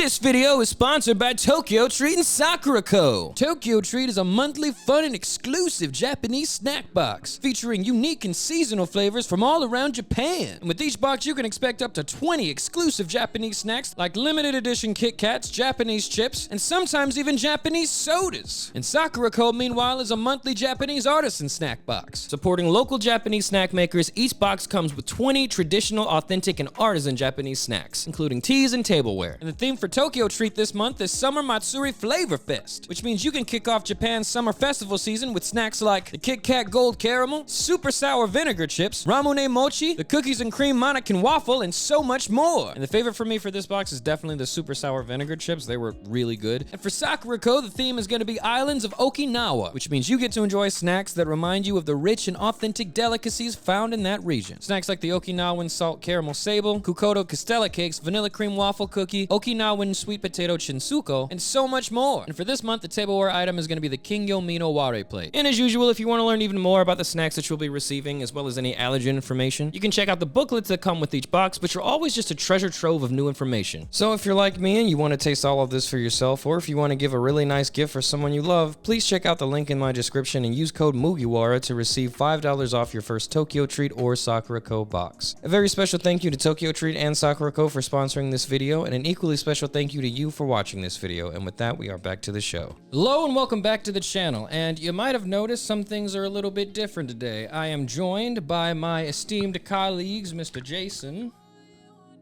This video is sponsored by Tokyo Treat and Sakura Co. Tokyo Treat is a monthly fun and exclusive Japanese snack box featuring unique and seasonal flavors from all around Japan. And with each box, you can expect up to 20 exclusive Japanese snacks like limited edition Kit Kats, Japanese chips, and sometimes even Japanese sodas. And Sakura Co, meanwhile, is a monthly Japanese artisan snack box. Supporting local Japanese snack makers, each box comes with 20 traditional, authentic, and artisan Japanese snacks, including teas and tableware. And the theme for Tokyo Treat this month is Summer Matsuri Flavor Fest, which means you can kick off Japan's summer festival season with snacks like the Kit Kat Gold Caramel, super sour vinegar chips, Ramune Mochi, the cookies and cream mannequin waffle, and so much more. And the favorite for me for this box is definitely the super sour vinegar chips. They were really good. And for Sakura Co, the theme is going to be Islands of Okinawa, which means you get to enjoy snacks that remind you of the rich and authentic delicacies found in that region. Snacks like the Okinawan salt caramel sable, Kukoto Castella cakes, vanilla cream waffle cookie, Okinawan sweet potato chinsuko, and so much more. And for this month, the tableware item is going to be the Kingyo Mino Ware plate. And as usual, if you want to learn even more about the snacks that you'll be receiving, as well as any allergen information, you can check out the booklets that come with each box, which are always just a treasure trove of new information. So if you're like me and you want to taste all of this for yourself, or if you want to give a really nice gift for someone you love, please check out the link in my description and use code Mugiwara to receive $5 off your first Tokyo Treat or Sakura Co box. A very special thank you to Tokyo Treat and Sakura Co for sponsoring this video, and an equally special thank you to you for watching this video. And with that, we are back to the show. Hello and welcome back to the channel. And you might have noticed some things are a little bit different today. I am joined by my esteemed colleagues, Mr. Jason.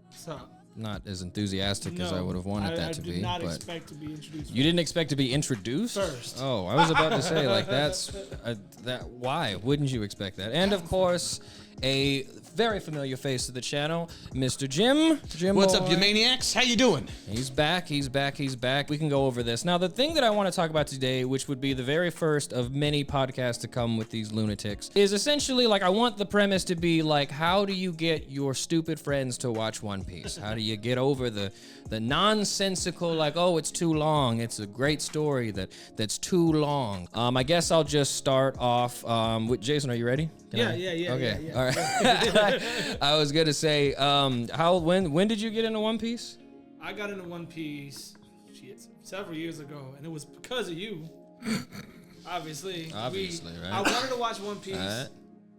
What's up? Not as enthusiastic as I would have wanted that to be. I did not expect to be introduced. You didn't expect to be introduced? First. Oh, I was about to say, like, that's... why wouldn't you expect that? And, of course, a very familiar face to the channel, Mr. Jim. Jim, what's up, you maniacs? How you doing? He's back, he's back, he's back. We can go over this. Now, the thing that I want to talk about today, which would be the very first of many podcasts to come with these lunatics, is essentially, like, I want the premise to be, like, how do you get your stupid friends to watch One Piece? How do you get over the nonsensical, like, oh, it's too long. It's a great story that's too long. I guess I'll just start off with Jason. Are you ready? Yeah. Okay. All right. I was gonna say, when did you get into One Piece? I got into One Piece several years ago, and it was because of you. Obviously, right? I wanted to watch One Piece,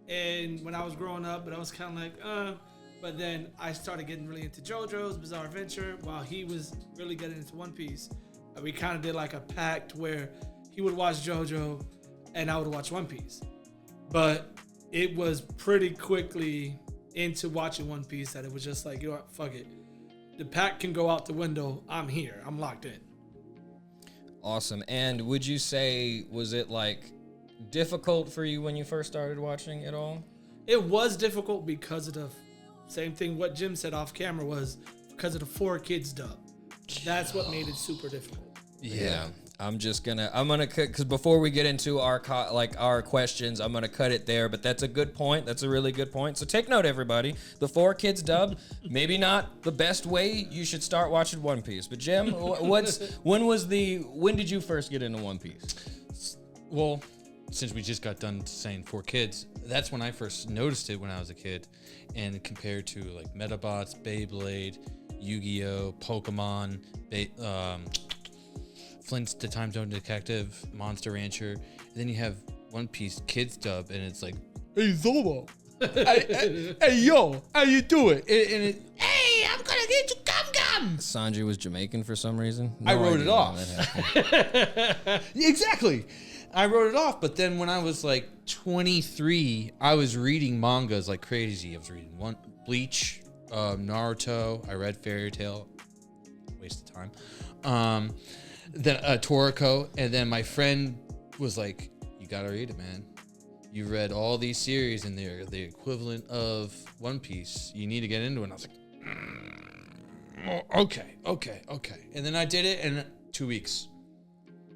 and when I was growing up, but I was kind of like, But then I started getting really into JoJo's Bizarre Adventure while he was really getting into One Piece. And we kind of did like a pact where he would watch JoJo and I would watch One Piece. But it was pretty quickly into watching One Piece that it was just like, you know what, fuck it. The pact can go out the window. I'm here. I'm locked in. Awesome. And would you say, was it like difficult for you when you first started watching it all? It was difficult because of the same thing what Jim said off camera was because of the 4 kids dub. That's what made it super difficult. Yeah. I'm gonna cut, because before we get into our questions, I'm gonna cut it there, but that's a good point. That's a really good point. So take note, everybody. The 4 kids dub, maybe not the best way you should start watching One Piece. But Jim, when did you first get into One Piece? Well, since we just got done saying 4 kids, that's when I first noticed it when I was a kid. And compared to like Metabots, Beyblade, Yu-Gi-Oh, Pokemon, Flint's the Time Zone Detective, Monster Rancher, and then you have One Piece Kids dub, and it's like, hey Zoro, hey yo, how you doing? Hey, I'm gonna get you gum. Sanji was Jamaican for some reason. I wrote it off. Exactly. I wrote it off, but then when I was like 23, I was reading mangas like crazy. I was reading Bleach, Naruto. I read Fairy Tail. Waste of time. Then Toriko, and then my friend was like, "You gotta read it, man. You read all these series, and they're the equivalent of One Piece. You need to get into it." And I was like, okay. And then I did it in 2 weeks.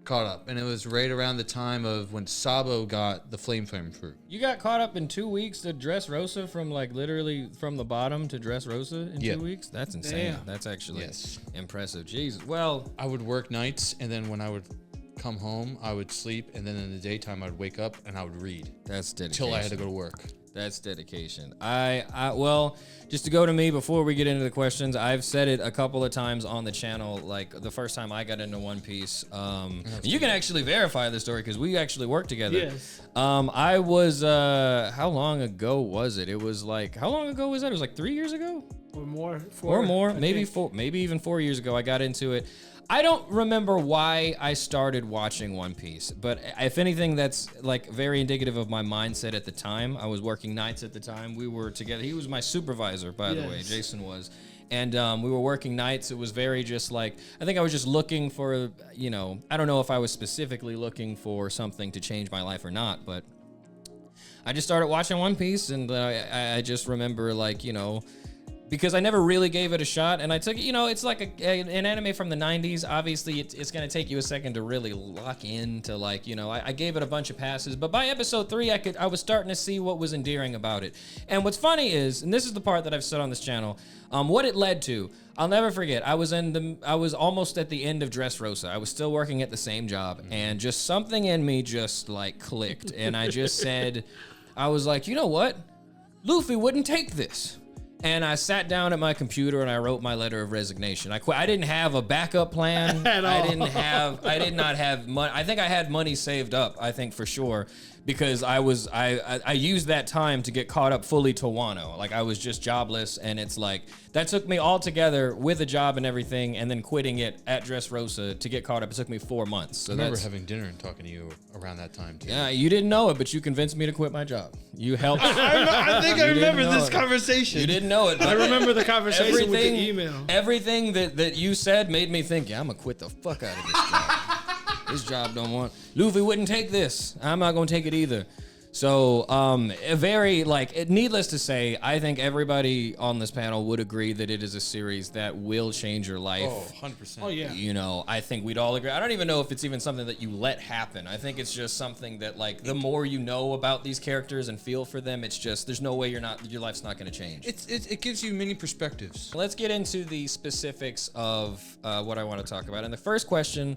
Caught up, and it was right around the time of when Sabo got the flame fruit. You got caught up in 2 weeks to dress Rosa from like literally from the bottom to dress Rosa in 2 weeks? That's insane. Damn. That's actually impressive. Jesus. Well, I would work nights, and then when I would come home, I would sleep, and then in the daytime, I'd wake up and I would read. That's dedication. Till I had to go to work. That's dedication. Well, just to go to me before we get into the questions, I've said it a couple of times on the channel. Like the first time I got into One Piece, you can actually verify the story because we actually worked together. Yes. I was. How long ago was it? It was like, how long ago was that? It was like 3 years ago. Or more. Maybe 4. Maybe even 4 years ago. I got into it. I don't remember why I started watching One Piece, but if anything, that's like very indicative of my mindset at the time. I was working nights at the time. We were together. He was my supervisor, by the way. Jason was. And we were working nights. It was very just like, I think I was just looking for, I don't know if I was specifically looking for something to change my life or not, but I just started watching One Piece, and I just remember like, because I never really gave it a shot, and I took it, it's like an anime from the 90s. Obviously, it's going to take you a second to really lock into, like, I gave it a bunch of passes, but by episode 3, I was starting to see what was endearing about it. And what's funny is, and this is the part that I've said on this channel, what it led to, I'll never forget. I was almost at the end of Dressrosa. I was still working at the same job, and just something in me just, like, clicked, and I just said, I was like, you know what? Luffy wouldn't take this. And I sat down at my computer and I wrote my letter of resignation. I quit. I didn't have a backup plan. I did not have money. I think I had money saved up, I think for sure, because I used that time to get caught up fully to Wano. Like I was just jobless, and it's like that took me all together with a job and everything, and then quitting it at Dressrosa to get caught up. It took me 4 months. So I remember having dinner and talking to you around that time too. Yeah, you didn't know it, but you convinced me to quit my job. You helped. I think I remember this conversation. You didn't know it. I remember the conversation with the email. Everything that you said made me think, yeah, I'm gonna quit the fuck out of this job. This job don't want. Luffy wouldn't take this. I'm not gonna take it either. So, needless to say, I think everybody on this panel would agree that it is a series that will change your life. Oh, 100%. Oh, yeah. I think we'd all agree. I don't even know if it's even something that you let happen. I think it's just something that, like, the more you know about these characters and feel for them, it's just, there's no way your life's not going to change. It gives you many perspectives. Let's get into the specifics of what I want to talk about. And the first question,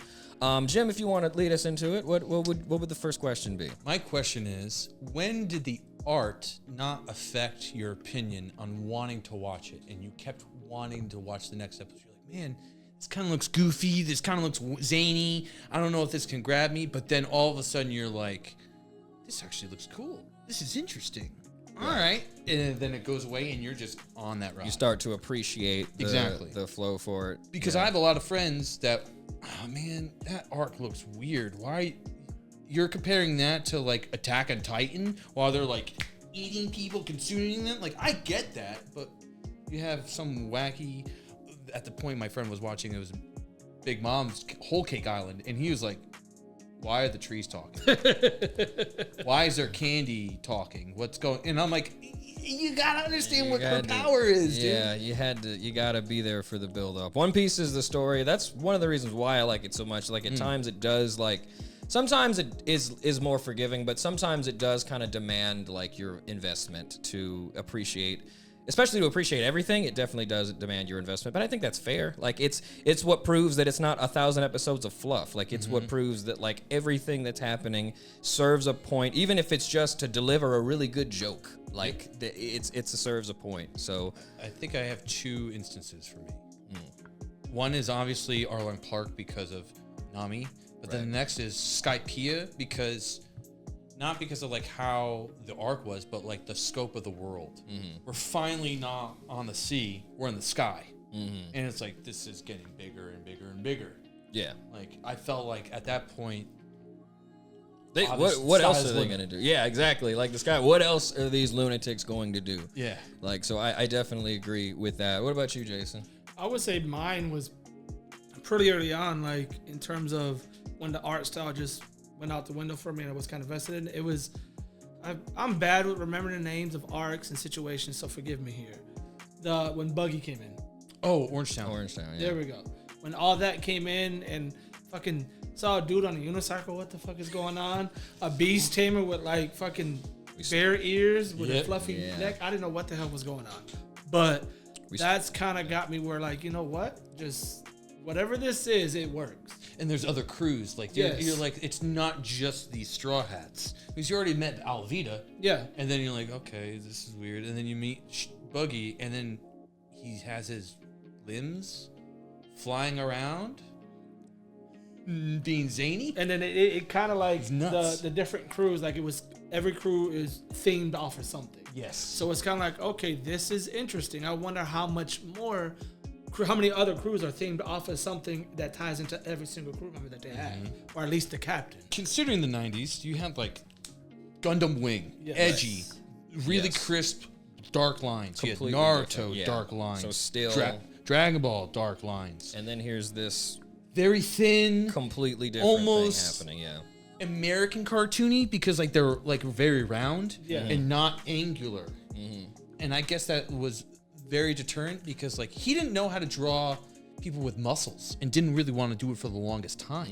Jim, if you want to lead us into it, what would the first question be? My question is, when did the art not affect your opinion on wanting to watch it, and you kept wanting to watch the next episode? You're like, man, this kind of looks goofy. This kind of looks zany. I don't know if this can grab me. But then all of a sudden you're like, this actually looks cool. This is interesting. All right. And then it goes away, and you're just on that ride. You start to appreciate the flow for it. Because I have a lot of friends that, oh man, that arc looks weird. Why? You're comparing that to like Attack on Titan while they're like eating people, consuming them. Like, I get that, but you have some wacky. At the point my friend was watching, it was Big Mom's Whole Cake Island, and he was like, why are the trees talking? Why is there candy talking? What's going? And I'm like, you gotta understand what her power is, dude. Yeah, you gotta be there for the build up. One Piece is the story. That's one of the reasons why I like it so much. Like at times it does sometimes it is more forgiving, but sometimes it does kind of demand like your investment to appreciate. Especially to appreciate everything, it definitely does demand your investment. But I think that's fair. Like it's what proves that it's not 1,000 episodes of fluff. Like it's what proves that like everything that's happening serves a point, even if it's just to deliver a really good joke. Like it serves a point. So I think I have 2 instances for me. One is obviously Arlen Clark because of Nami, but then the next is Skypiea because. Not because of like how the arc was, but like the scope of the world. We're finally not on the sea, we're in the sky. And it's like, this is getting bigger and bigger and bigger. Yeah. Like, I felt like at that point, what else are they going to do? Yeah, exactly. Like the sky, what else are these lunatics going to do? Yeah. Like, so I definitely agree with that. What about you, Jason? I would say mine was pretty early on, like in terms of when the art style just went out the window for me and I was kind of vested in it. It was, I'm bad with remembering the names of arcs and situations, so forgive me here. When Buggy came in. Oh, Orangetown. Orangetown, yeah. There we go. When all that came in and fucking saw a dude on a unicycle, what the fuck is going on? A beast tamer with like fucking bear ears with a fluffy neck. I didn't know what the hell was going on. But that's kind of got me where like, you know what? Just whatever this is, it works. and there's other crews. Like you're like, it's not just these Straw Hats, because you already met Alvida. Yeah. And then you're like, okay, this is weird. And then you meet Buggy, and then he has his limbs flying around, being zany. And then it kind of like nuts. the different crews, like it was every crew is themed off of something. Yes. So it's kind of like, okay, this is interesting. I wonder how many other crews are themed off of something that ties into every single crew member that they have, or at least the captain. Considering the 90s, you had like Gundam Wing, edgy, really crisp, dark lines. Completely you had Naruto, different, yeah. dark lines. So still Dragon Ball, dark lines. And then here's this Very thin, completely different almost thing happening. Yeah. American cartoony, because like they're like very round Yeah. and not angular. And I guess that was very deterrent, because like he didn't know how to draw people with muscles and didn't really want to do it for the longest time.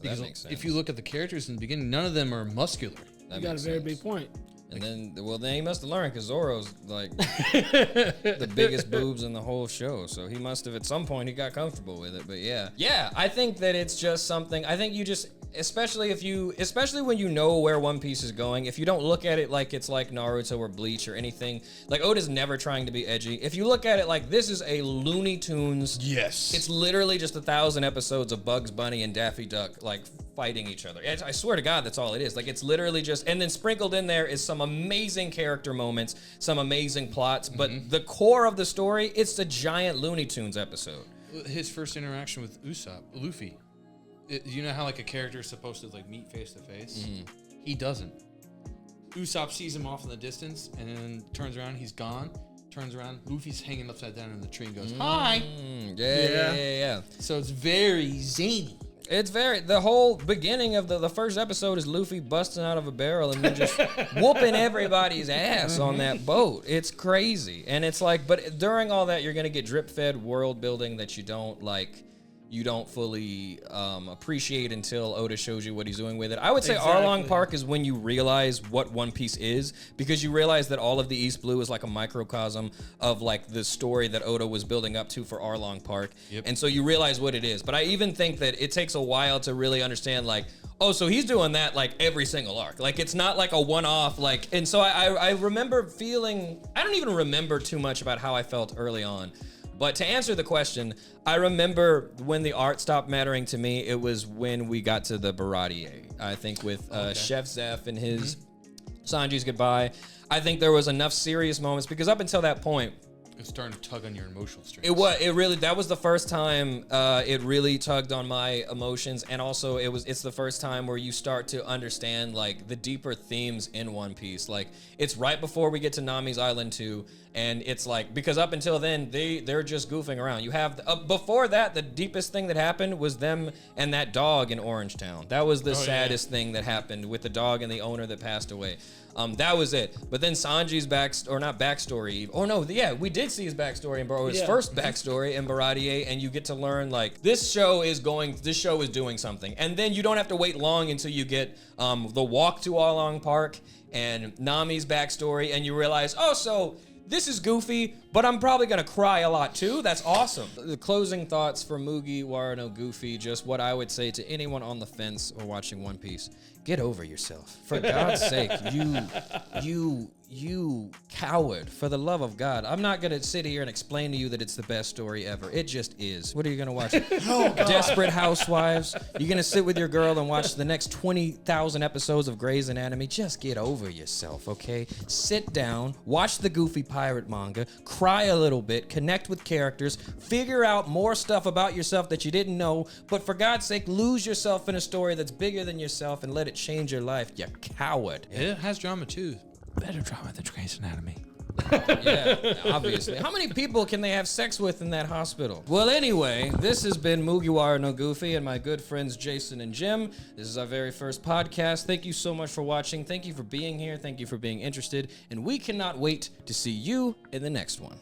That makes sense. If you look at the characters in the beginning, none of them are muscular. You got a very big point. And then he must have learned, because Zoro's like the biggest boobs in the whole show. So he must have, at some point, he got comfortable with it. But yeah, I think that it's just something. I think you just, especially when you know where One Piece is going, if you don't look at it like it's like Naruto or Bleach or anything, like Oda's never trying to be edgy. If you look at it like this is a Looney Tunes, Yes. it's literally just 1,000 episodes of Bugs Bunny and Daffy Duck like fighting each other. I swear to God, that's all it is. Like it's literally just, and then sprinkled in there is some amazing character moments, some amazing plots, but the core of the story, it's a giant Looney Tunes episode. His first interaction with Usopp, Luffy. You know how like a character is supposed to like meet face to face? He doesn't. Usopp sees him off in the distance and then turns around, he's gone. Turns around, Luffy's hanging upside down in the tree and goes, "Hi." Yeah. So it's very zany. It's the whole beginning of the first episode is Luffy busting out of a barrel and then just whooping everybody's ass on that boat. It's crazy. And it's like, but during all that, you're going to get drip fed world building that you don't fully appreciate until Oda shows you what he's doing with it. I would say Arlong Park is when you realize what One Piece is, because you realize that all of the East Blue is like a microcosm of like the story that Oda was building up to for Arlong Park. And so you realize what it is. But I even think that it takes a while to really understand like, oh, so he's doing that like every single arc. Like it's not like a one-off, like, and so I remember feeling, I don't even remember too much about how I felt early on. But to answer the question, I remember when the art stopped mattering to me, it was when we got to the Baratier. I think with Chef Zeph and his Sanji's goodbye. I think there was enough serious moments, because up until that point, It's starting to tug on your emotional strings. That was the first time it really tugged on my emotions, and also it's the first time where you start to understand like the deeper themes in One Piece. Like it's right before we get to Nami's Island 2, and it's like, because up until then they're just goofing around. You have before that, the deepest thing that happened was them and that dog in Orangetown. That was the saddest thing that happened, with the dog and the owner that passed away. That was it. But then Sanji's we did see his backstory his first backstory in Baratier, and you get to learn like this show is doing something. And then you don't have to wait long until you get the walk to Arlong Park and Nami's backstory, and you realize, oh, so this is goofy, but I'm probably gonna cry a lot too. That's awesome. The closing thoughts for Mugiwara no Goofy, just what I would say to anyone on the fence or watching One Piece: get over yourself. For God's sake, you coward. For the love of God. I'm not gonna sit here and explain to you that it's the best story ever. It just is. What are you gonna watch? Desperate Housewives? You're gonna sit with your girl and watch the next 20,000 episodes of Grey's Anatomy? Just get over yourself, okay? Sit down, watch the Goofy pirate manga, cry a little bit, connect with characters, figure out more stuff about yourself that you didn't know, but for God's sake, lose yourself in a story that's bigger than yourself and let it change your life, you coward. It has drama too. Better drama than Grey's Anatomy. Yeah, obviously. How many people can they have sex with in that hospital? Well, anyway, this has been Mugiwara no Goofy and my good friends Jason and Jim. This is our very first podcast. Thank you so much for watching. Thank you for being here. Thank you for being interested. And we cannot wait to see you in the next one.